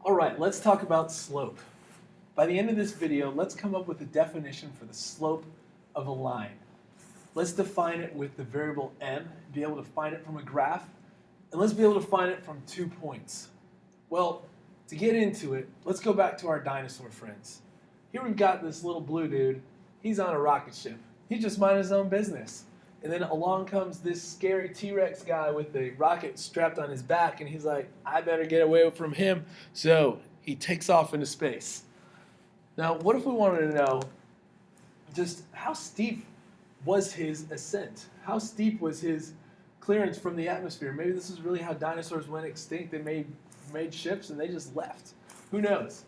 All right, let's talk about slope. By the end of this video, let's come up with a definition for the slope of a line. Let's define it with the variable m, be able to find it from a graph, and let's be able to find it from 2 points. Well, to get into it, let's go back to our dinosaur friends. Here we've got this little blue dude. He's on a rocket ship. He's just minding his own business. And then along comes this scary T-Rex guy with the rocket strapped on his back, and he's like, I better get away from him. So he takes off into space. Now, what if we wanted to know just how steep was his ascent? How steep was his clearance from the atmosphere? Maybe this is really how dinosaurs went extinct. They made ships and they just left. Who knows?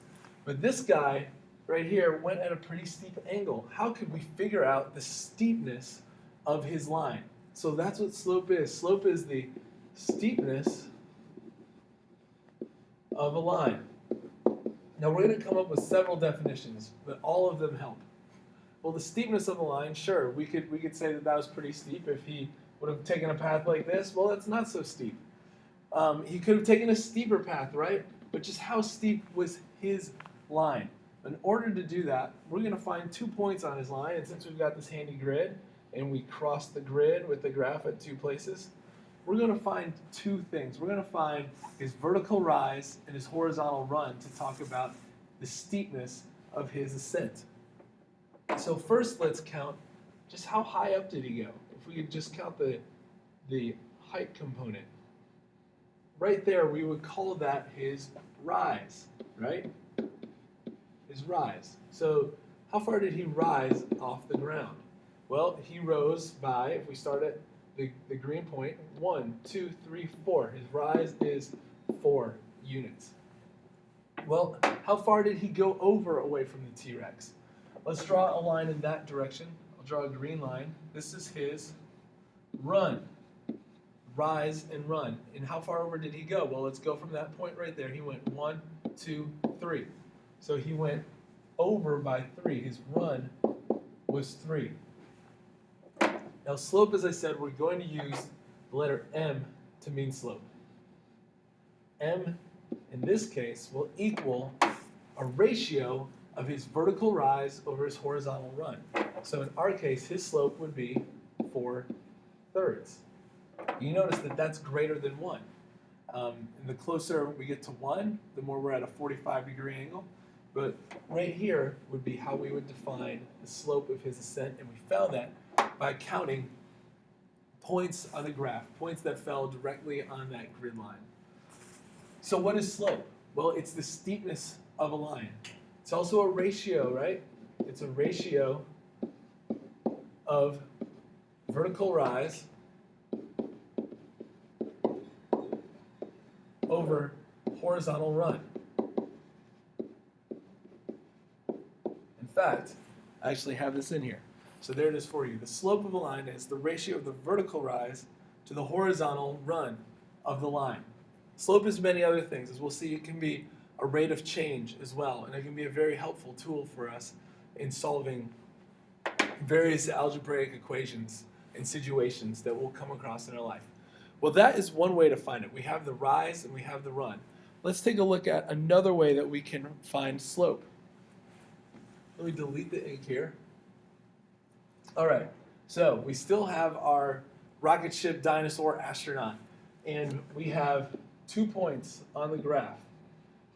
But this guy right here went at a pretty steep angle. How could we figure out the steepness of his line? So that's what slope is. Slope is the steepness of a line. Now we're going to come up with several definitions, but all of them help. Well, the steepness of a line, sure, we could say that was pretty steep. If he would have taken a path like this, well, that's not so steep. He could have taken a steeper path, right? But just how steep was his line? In order to do that, we're going to find 2 points on his line, and since we've got this handy grid, and we cross the grid with the graph at 2 places, we're going to find 2 things. We're going to find his vertical rise and his horizontal run to talk about the steepness of his ascent. So first, let's count just how high up did he go. If we could just count the height component. Right there, we would call that his rise, right? His rise. So how far did he rise off the ground? Well, he rose by, if we start at the green point, 1, 2, 3, 4. His rise is 4 units. Well, how far did he go over away from the T-Rex? Let's draw a line in that direction. I'll draw a green line. This is his run. Rise and run. And how far over did he go? Well, let's go from that point right there. He went 1, 2, 3. So he went over by 3. His run was 3. Now slope, as I said, we're going to use the letter M to mean slope. M, in this case, will equal a ratio of his vertical rise over his horizontal run. So in our case, his slope would be 4/3. You notice that that's greater than 1. And the closer we get to 1, the more we're at a 45-degree angle. But right here would be how we would define the slope of his ascent, and we found that by counting points on the graph, points that fell directly on that grid line. So what is slope? Well, it's the steepness of a line. It's also a ratio, right? It's a ratio of vertical rise over horizontal run. In fact, I actually have this in here. So there it is for you. The slope of a line is the ratio of the vertical rise to the horizontal run of the line. Slope is many other things. As we'll see, it can be a rate of change as well, and it can be a very helpful tool for us in solving various algebraic equations and situations that we'll come across in our life. Well, that is one way to find it. We have the rise and we have the run. Let's take a look at another way that we can find slope. Let me delete the ink here. All right, so we still have our rocket ship dinosaur astronaut, and we have 2 points on the graph.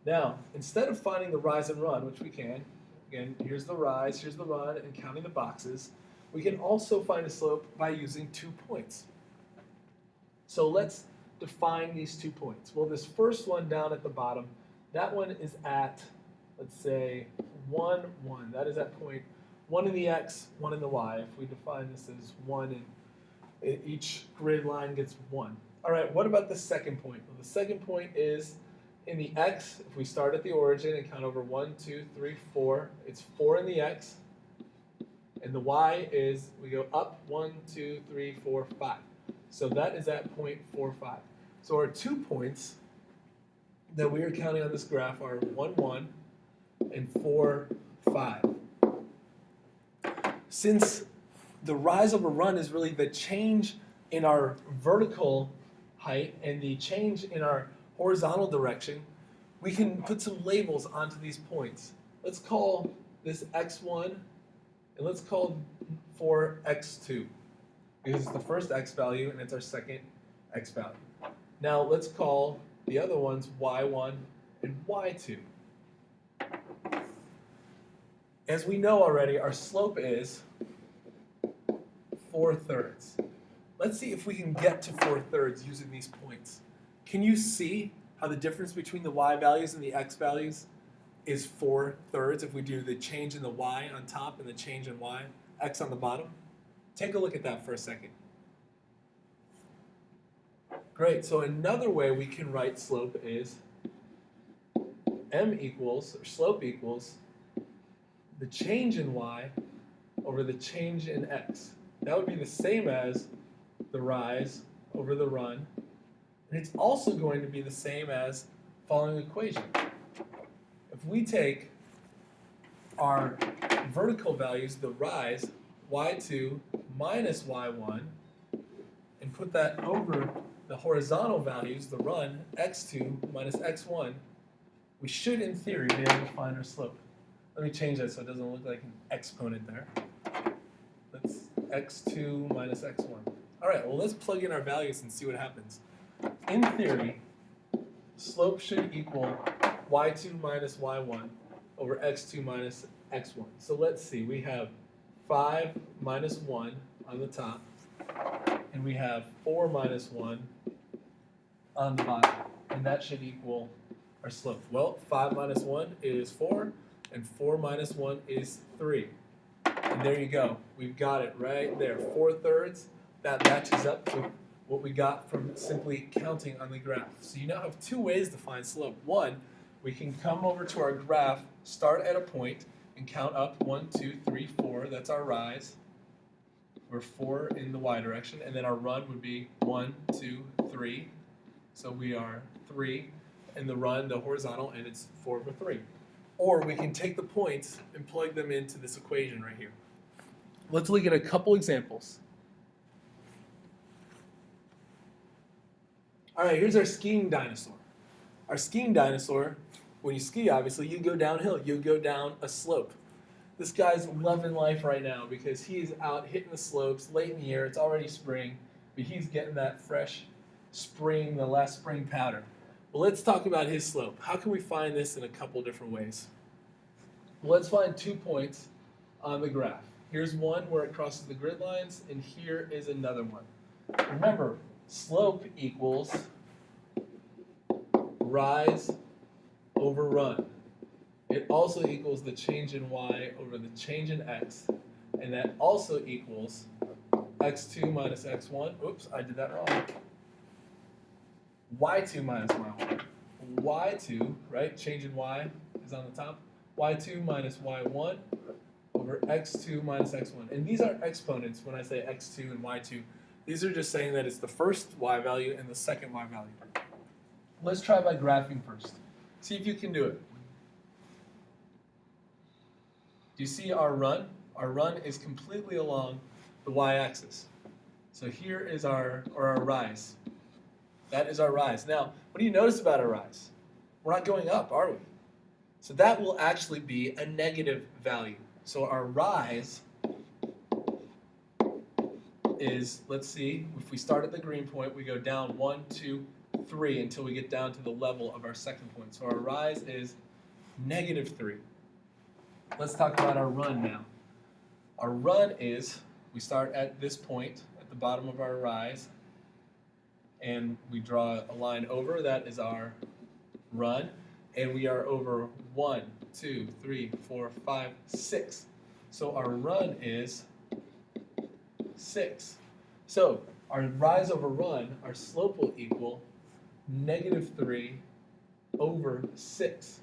Now, instead of finding the rise and run, which we can, again, here's the rise, here's the run, and counting the boxes, we can also find a slope by using 2 points. So let's define these 2 points. Well, this first one down at the bottom, that one is at, let's say, 1, 1. That is at point 1 in the x, 1 in the y. If we define this as 1, and each grid line gets 1. All right, what about the second point? Well, the second point is in the x. If we start at the origin and count over 1, 2, 3, 4, it's 4 in the x. And the y is, we go up 1, 2, 3, 4, 5. So that is at point 4, 5. So our 2 points that we are counting on this graph are 1, 1 and 4, 5. Since the rise over run is really the change in our vertical height and the change in our horizontal direction, we can put some labels onto these points. Let's call this x1, and let's call for x2, because it's the first x value and it's our second x value. Now let's call the other ones y1 and y2. As we know already, our slope is 4/3. Let's see if we can get to 4/3 using these points. Can you see how the difference between the y values and the x values is 4/3 if we do the change in the y on top and the change in y, x on the bottom? Take a look at that for a second. Great, so another way we can write slope is m equals, or slope equals, the change in y over the change in x. That would be the same as the rise over the run, and it's also going to be the same as following equation. If we take our vertical values, the rise, y2 minus y1, and put that over the horizontal values, the run, x2 minus x1, we should, in theory, be able to find our slope. Let me change that so it doesn't look like an exponent there. That's x2 minus x1. All right, well, let's plug in our values and see what happens. In theory, slope should equal y2 minus y1 over x2 minus x1. So let's see, we have 5 minus 1 on the top, and we have 4 minus 1 on the bottom, and that should equal our slope. Well, 5 minus 1 is 4, and 4 minus 1 is 3. And there you go. We've got it right there. 4/3. That matches up to what we got from simply counting on the graph. So you now have two ways to find slope. One, we can come over to our graph, start at a point, and count up 1, 2, 3, 4. That's our rise. We're 4 in the y direction. And then our run would be 1, 2, 3. So we are 3 in the run, the horizontal, and it's 4 over 3. Or we can take the points and plug them into this equation right here. Let's look at a couple examples. All right, here's our skiing dinosaur. Our skiing dinosaur, when you ski, obviously, you go downhill. You go down a slope. This guy's loving life right now because he's out hitting the slopes late in the year. It's already spring, but he's getting that fresh spring, the last spring powder. Well, let's talk about his slope. How can we find this in a couple different ways? Well, let's find 2 points on the graph. Here's one where it crosses the grid lines, and here is another one. Remember, slope equals rise over run. It also equals the change in y over the change in x, and that also equals x2 minus x1. Oops, I did that wrong. y2 minus y1. y2, right, change in y is on the top. y2 minus y1 over x2 minus x1. And these aren't exponents when I say x2 and y2. These are just saying that it's the first y value and the second y value. Let's try by graphing first. See if you can do it. Do you see our run? Our run is completely along the y-axis. So here is our rise. That is our rise. Now, what do you notice about our rise? We're not going up, are we? So that will actually be a negative value. So our rise is, let's see, if we start at the green point, we go down 1, 2, 3 until we get down to the level of our second point. So our rise is -3. Let's talk about our run now. Our run is, we start at this point, at the bottom of our rise, and we draw a line over, that is our run, and we are over 1, 2, 3, 4, 5, 6. So our run is 6. So our rise over run, our slope will equal -3 over 6.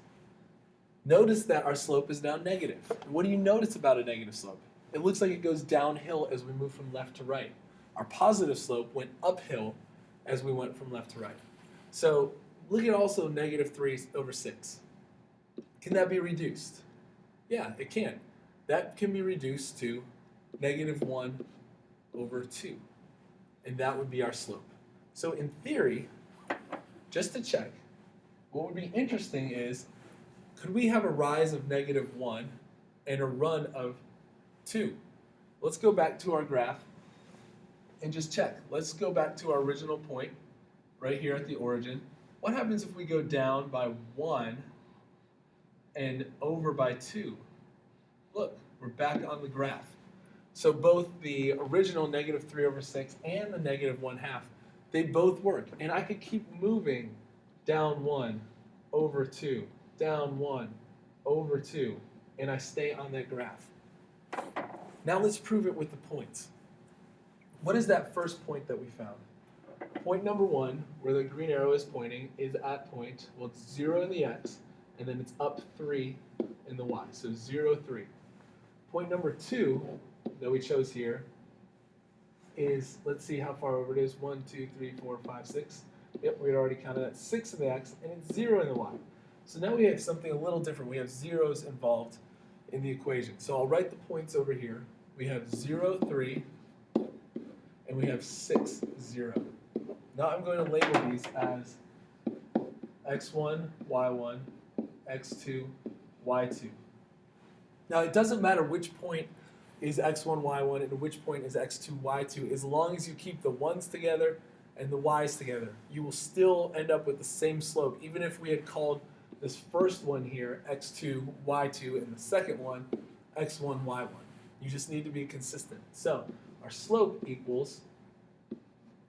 Notice that our slope is now negative. What do you notice about a negative slope? It looks like it goes downhill as we move from left to right. Our positive slope went uphill as we went from left to right. So look at also -3 over 6. Can that be reduced? Yeah, it can. That can be reduced to -1 over 2. And that would be our slope. So in theory, just to check, What would be interesting is, could we have a rise of -1 and a run of 2? Let's go back to our graph and just check. Let's go back to our original point right here at the origin. What happens if we go down by 1 and over by 2? Look, we're back on the graph. So both the original -3/6 and the -1/2, they both work. And I could keep moving down 1, over 2, down 1, over 2, and I stay on that graph. Now let's prove it with the points. What is that first point that we found? Point number 1, where the green arrow is pointing, is at point, well, it's 0 in the x, and then it's up 3 in the y, so 0, 3. Point number 2 that we chose here is, let's see how far over it is, 1, 2, 3, 4, 5, 6. Yep, we had already counted that, 6 in the x, and it's 0 in the y. So now we have something a little different. We have zeros involved in the equation. So I'll write the points over here. We have 0, 3, and we have 6, 0. Now I'm going to label these as x1, y1, x2, y2. Now it doesn't matter which point is x1, y1, and which point is x2, y2, as long as you keep the 1's together and the y's together. You will still end up with the same slope, even if we had called this first one here x2, y2, and the second one x1, y1. You just need to be consistent. So our slope equals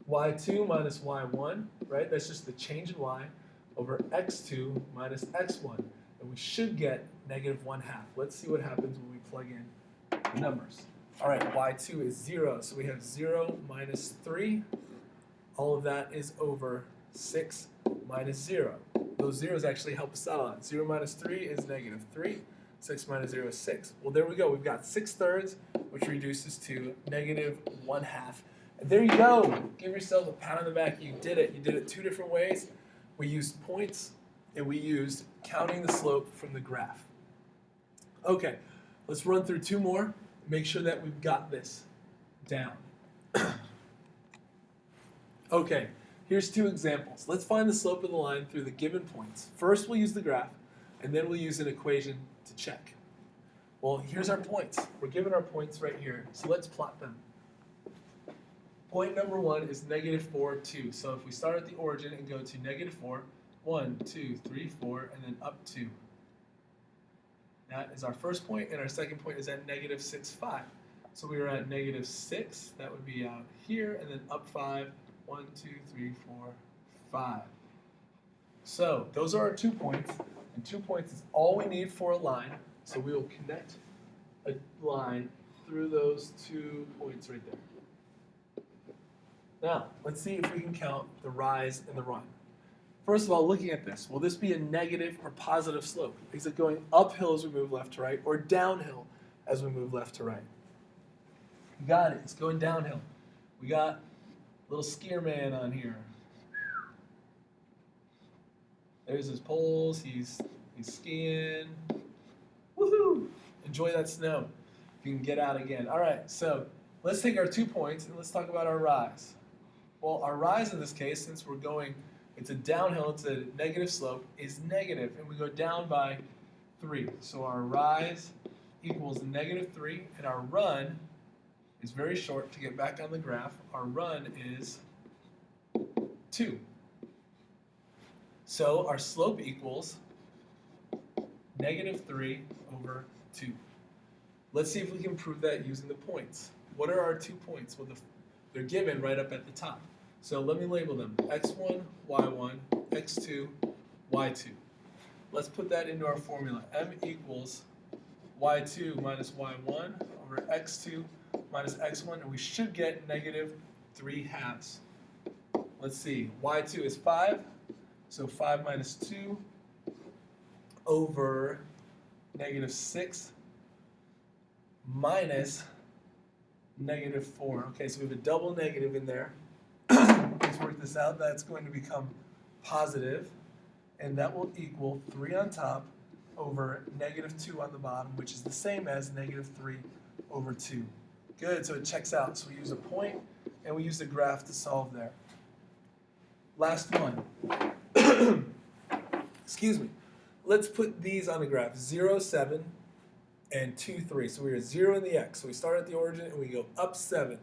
y2 minus y1, right? That's just the change in y over x2 minus x1. And we should get -1/2. Let's see what happens when we plug in the numbers. All right, y2 is 0, so we have 0 minus 3. All of that is over 6 minus 0. Those zeros actually help us out a lot. 0 minus 3 is -3. 6 minus 0 is 6. Well, there we go. We've got 6/3, which reduces to -1/2. And there you go. Give yourself a pat on the back. You did it. You did it 2 different ways. We used points, and we used counting the slope from the graph. Okay, let's run through 2 more. Make sure that we've got this down. Okay, here's 2 examples. Let's find the slope of the line through the given points. First, we'll use the graph, and then we'll use an equation to check. Well, here's our points. We're given our points right here, so let's plot them. Point number 1 is -4, 2. So if we start at the origin and go to -4, 1, 2, 3, 4, and then up 2. That is our first point, and our second point is at -6, 5. So we are at -6, that would be out here, and then up 5, 1, 2, 3, 4, 5. So those are our 2 points, and 2 points is all we need for a line. So we will connect a line through those 2 points right there. Now, let's see if we can count the rise and the run. First of all, looking at this, will this be a negative or positive slope? Is it going uphill as we move left to right, or downhill as we move left to right? You got it. It's going downhill. We got little skier man on here. There's his poles. He's skiing. Woohoo! Enjoy that snow. If you can get out again. All right, so let's take our 2 points and let's talk about our rise. Well, our rise in this case, since we're going, it's a downhill, it's a negative slope, is negative, and we go down by 3. So our rise equals -3, and our run is very short. To get back on the graph, our run is 2. So our slope equals -3 over 2. Let's see if we can prove that using the points. What are our 2 points? Well, they're given right up at the top. So let me label them. x1, y1, x2, y2. Let's put that into our formula. M equals y2 minus y1 over x2 minus x1, and we should get -3/2. Let's see. y2 is 5, so 5 minus 2 over -6 minus -4. Okay, so we have a double negative in there. Let's work this out. That's going to become positive, and that will equal 3 on top over -2 on the bottom, which is the same as -3 over 2. Good, so it checks out. So we use a point, and we use the graph to solve there. Last one. excuse me. Let's put these on the graph, 0, 7, and 2, 3. So we're 0 in the x. So we start at the origin and we go up 7.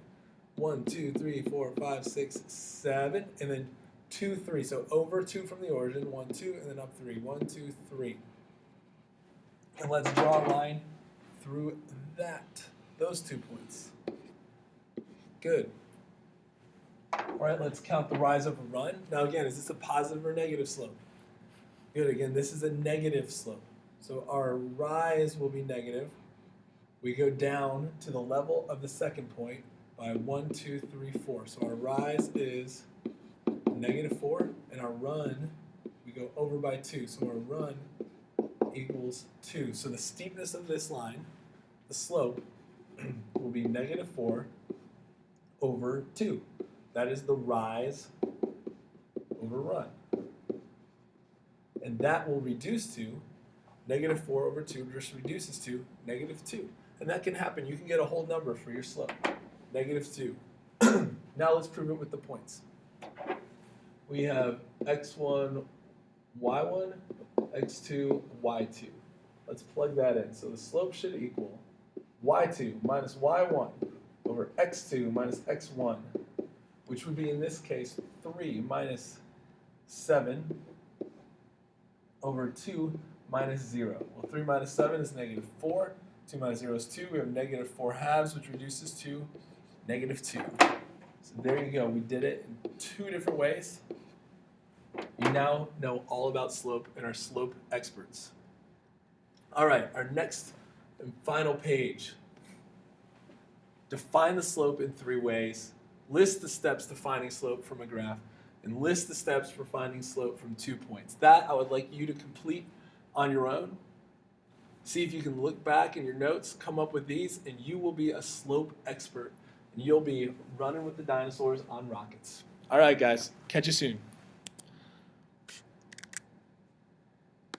1, 2, 3, 4, 5, 6, 7, and then 2, 3. So over 2 from the origin, 1, 2, and then up 3. 1, 2, 3. And let's draw a line through those 2 points. Good. All right, let's count the rise over run. Now again, is this a positive or negative slope? Good, again, this is a negative slope. So our rise will be negative. We go down to the level of the second point by 1, 2, 3, 4. So our rise is -4, and our run, we go over by 2. So our run equals 2. So the steepness of this line, the slope, will be -4 over 2. That is the rise over run. And that will reduce to -4 over 2 just reduces to -2. And that can happen. You can get a whole number for your slope, -2. Now let's prove it with the points. We have x1, y1, x2, y2. Let's plug that in. So the slope should equal y2 minus y1 over x2 minus x1, which would be in this case 3 minus 7 over 2 minus 0. Well, 3 minus 7 is -4. 2 minus 0 is 2. We have -4 halves, which reduces to -2. So there you go. We did it in 2 different ways. You now know all about slope and are slope experts. All right, our next and final page. Define the slope in 3 ways. List the steps to finding slope from a graph, and list the steps for finding slope from 2 points. That I would like you to complete on your own. See if you can look back in your notes, come up with these, and you will be a slope expert. And you'll be running with the dinosaurs on rockets. All right, guys. Catch you soon.